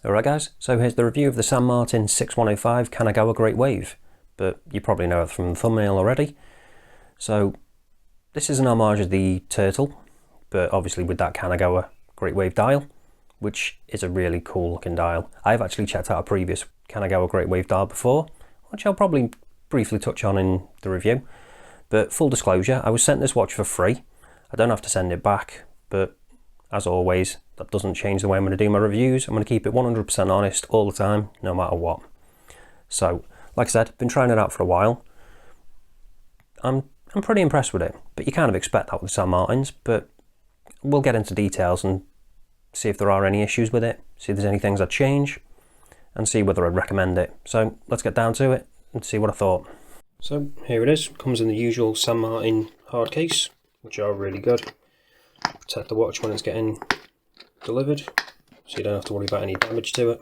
Alright guys, so here's the review of the San Martin 6105 Kanagawa Great Wave, but you probably know it from the thumbnail already. So this is an homage of the Turtle, but obviously with that Kanagawa Great Wave dial, which is a really cool looking dial. I've actually checked out a previous Kanagawa Great Wave dial before, which I'll probably briefly touch on in the review. But full disclosure, I was sent this watch for free. I don't have to send it back, but as always, that doesn't change the way I'm going to do my reviews. I'm going to keep it 100% honest all the time, no matter what. So, like I said, I've been trying it out for a while. I'm pretty impressed with it, but you kind of expect that with San Martins, but we'll get into details and see if there are any issues with it, see if there's any things I'd change, and see whether I'd recommend it. So let's get down to it and see what I thought. So here it is, comes in the usual San Martin hard case, which are really good. Protect the watch when it's getting delivered, so you don't have to worry about any damage to it.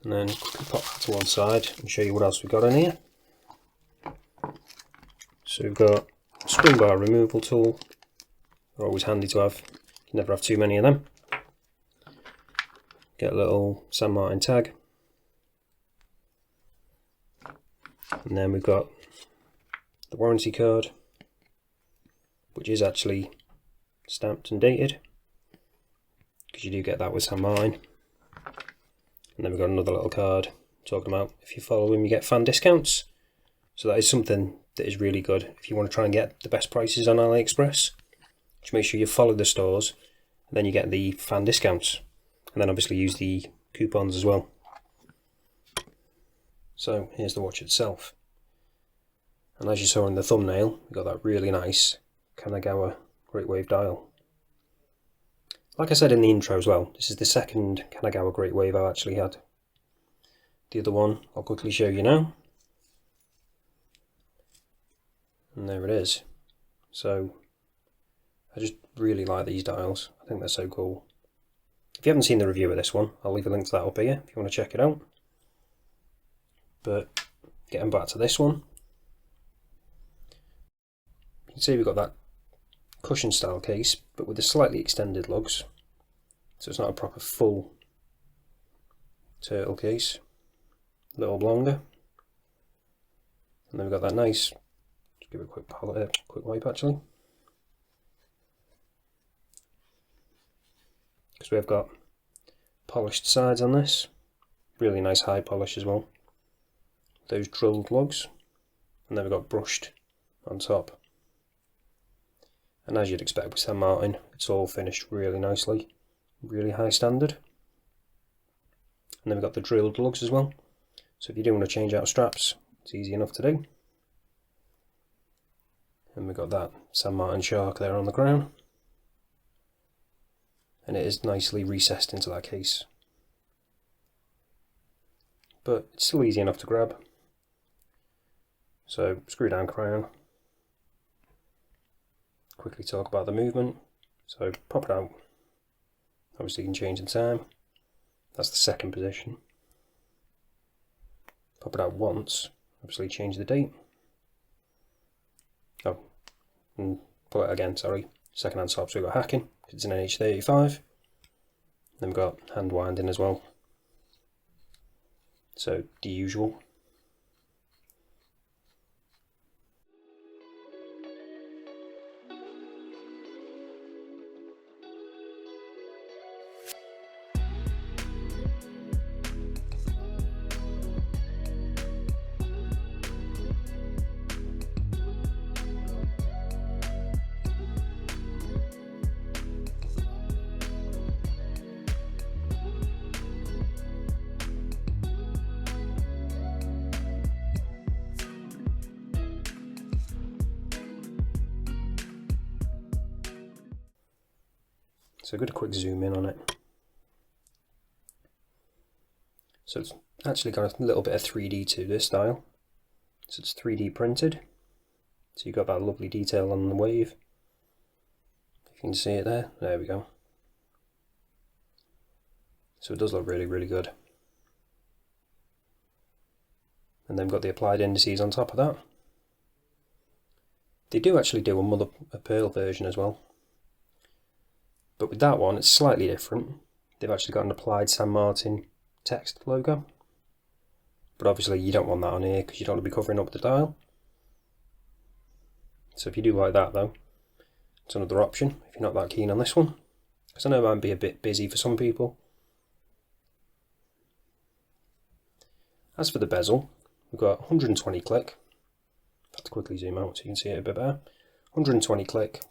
And then quickly pop that to one side and show you what else we've got in here. So we've got a spring bar removal tool. They're always handy to have, you never have too many of them. Get a little San Martin tag. And then we've got the warranty card, which is actually stamped and dated, because you do get that with San Martin. And then we've got another little card talking about if you follow him you get fan discounts. So that is something that is really good if you want to try and get the best prices on AliExpress. Just make sure you follow the stores, and then you get the fan discounts, and then obviously use the coupons as well. So here's the watch itself, and as you saw in the thumbnail, we've got that really nice Kanagawa Great Wave dial. Like I said in the intro as well, this is the second Kanagawa Great Wave I've actually had. The other one I'll quickly show you now. And there it is. So I just really like these dials. I think they're so cool. If you haven't seen the review of this one, I'll leave a link to that up here if you want to check it out. But getting back to this one, you can see we've got that cushion style case, but with the slightly extended lugs, so it's not a proper full turtle case, a little longer. And then we've got that nice, just give it a quick wipe actually, because we've got polished sides on this, really nice high polish as well, those drilled lugs, and then we've got brushed on top. And as you'd expect with San Martin, it's all finished really nicely, really high standard. And then we've got the drilled lugs as well, so if you do want to change out straps, it's easy enough to do. And we've got that San Martin shark there on the crown, and it is nicely recessed into that case, but it's still easy enough to grab. So screw down crown. Quickly talk about the movement. So pop it out, obviously you can change the time, that's the second position. Pop it out once, obviously change the date. Oh, and pull it again, sorry, second hand stop, so we've got hacking, it's an NH35. Then we've got hand winding as well, so the usual. So good, a quick zoom in on it. So it's actually got a little bit of 3D to this dial. So it's 3D printed. So you've got that lovely detail on the wave. If you can see it there, there we go. So it does look really, really good. And then we've got the applied indices on top of that. They do actually do a mother of pearl version as well, but with that one it's slightly different. they've actually got an applied San Martin text logo. But obviously you don't want that on here because you don't want to be covering up the dial. So if you do like that though, it's another option if you're not that keen on this one. Because I know it might be a bit busy for some people. As for the bezel, we've got 120 click. I have to quickly zoom out so you can see it a bit better. 120 click,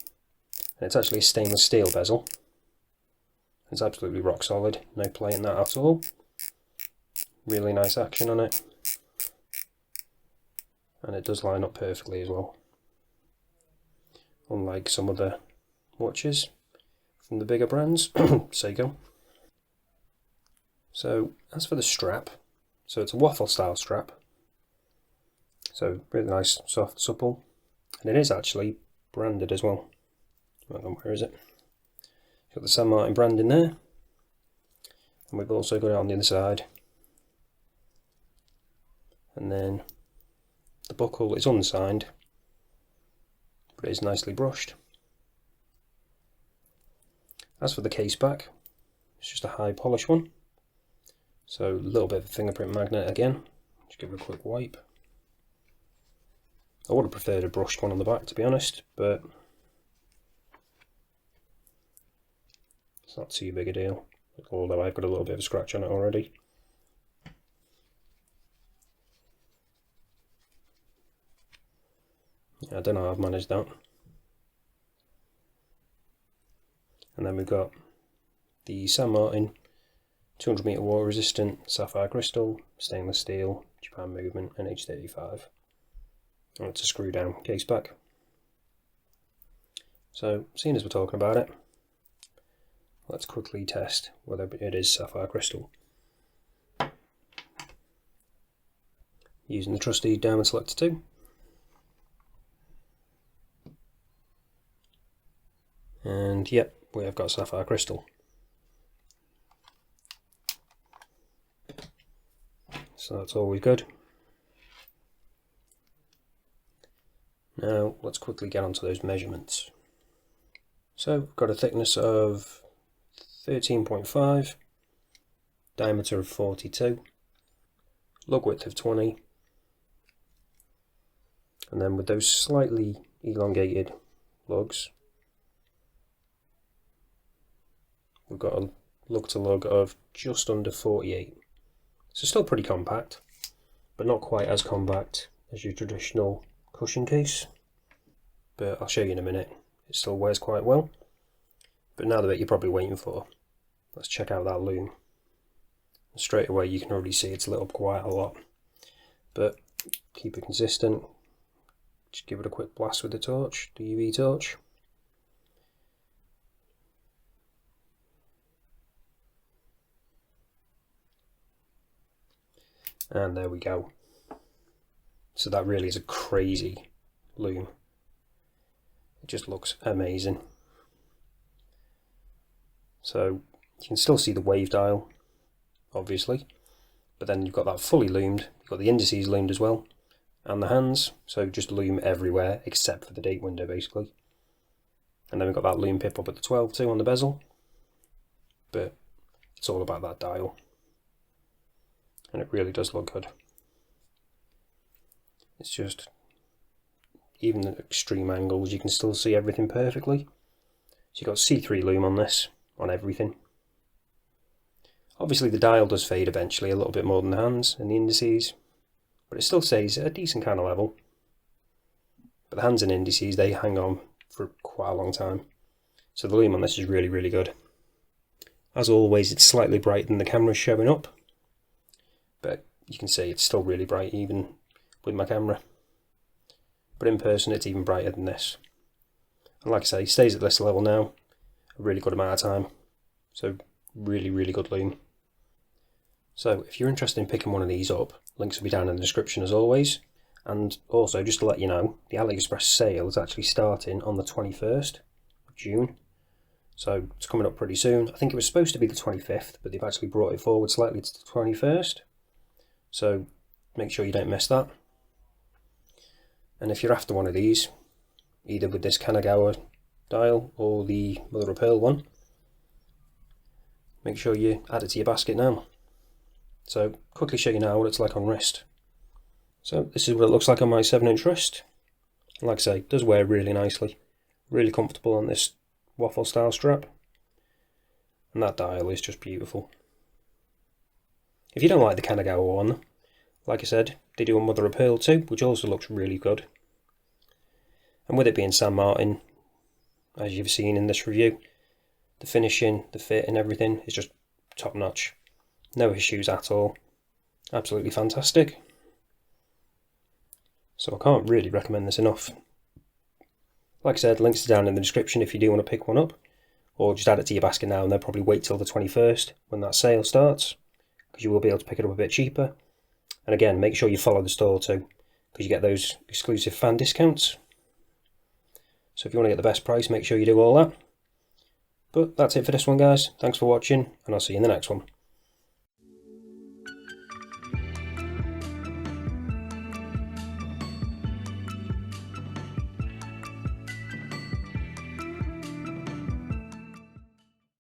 and it's actually a stainless steel bezel. It's absolutely rock solid, no play in that at all. Really nice action on it. And it does line up perfectly as well. Unlike some other watches from the bigger brands, Seiko. So as for the strap, so it's a waffle style strap. So really nice, soft, supple. And it is actually branded as well. Hang on, where is it? Got the San Martin brand in there. And we've also got it on the other side. And then the buckle is unsigned, but it is nicely brushed. As for the case back, it's just a high polish one. So a little bit of a fingerprint magnet again. Just give it a quick wipe. I would have preferred a brushed one on the back, to be honest, but it's not too big a deal, although I've got a little bit of a scratch on it already. Yeah, I don't know how I've managed that. And then we've got the San Martin 200 meter water resistant sapphire crystal, stainless steel, Japan movement, and H35. And it's a screw down case back. So, seeing as we're talking about it, let's quickly test whether it is sapphire crystal. Using the trusty Diamond Selector 2. And yep, we have got sapphire crystal. So that's always good. Now let's quickly get onto those measurements. So we've got a thickness of 13.5, diameter of 42, lug width of 20, and then with those slightly elongated lugs, we've got a lug to lug of just under 48. So still pretty compact, but not quite as compact as your traditional cushion case. But I'll show you in a minute. It still wears quite well. But now the bit you're probably waiting for. Let's check out that loom. Straight away you can already see it's lit up quite a lot. But keep it consistent. Just give it a quick blast with the torch, the UV torch. And there we go. So that really is a crazy loom. It just looks amazing. So you can still see the wave dial, obviously, but then you've got that fully loomed. You've got the indices loomed as well, and the hands, so just loom everywhere except for the date window basically. And then we've got that loom pip up at the 12 too on the bezel, but it's all about that dial. And it really does look good. It's just, even at extreme angles, you can still see everything perfectly. So you've got C3 loom on this, on everything. Obviously the dial does fade eventually a little bit more than the hands and the indices, but it still stays at a decent kind of level. But the hands and indices, they hang on for quite a long time. So the loom on this is really, really good. As always, it's slightly brighter than the camera's showing up, but you can see it's still really bright even with my camera. But in person it's even brighter than this. And like I say, it stays at this level now a really good amount of time. So really, really good loom. So if you're interested in picking one of these up, links will be down in the description as always. And also, just to let you know, the AliExpress sale is actually starting on the 21st of June. So it's coming up pretty soon. I think it was supposed to be the 25th, but they've actually brought it forward slightly to the 21st. So make sure you don't miss that. And if you're after one of these, either with this Kanagawa dial or the mother of pearl one, make sure you add it to your basket now. So quickly show you now what it's like on wrist. So this is what it looks like on my 7-inch wrist. And like I say, it does wear really nicely. Really comfortable on this waffle style strap. And that dial is just beautiful. If you don't like the Kanagawa one, like I said, they do a mother of pearl too, which also looks really good. And with it being San Martin, as you've seen in this review, the finishing, the fit and everything is just top notch. No issues at all. Absolutely fantastic. So I can't really recommend this enough. Like I said, links are down in the description if you do want to pick one up. Or just add it to your basket now and then probably wait till the 21st when that sale starts, because you will be able to pick it up a bit cheaper. And again, make sure you follow the store too, because you get those exclusive fan discounts. So if you want to get the best price, make sure you do all that. But that's it for this one, guys. Thanks for watching, and I'll see you in the next one.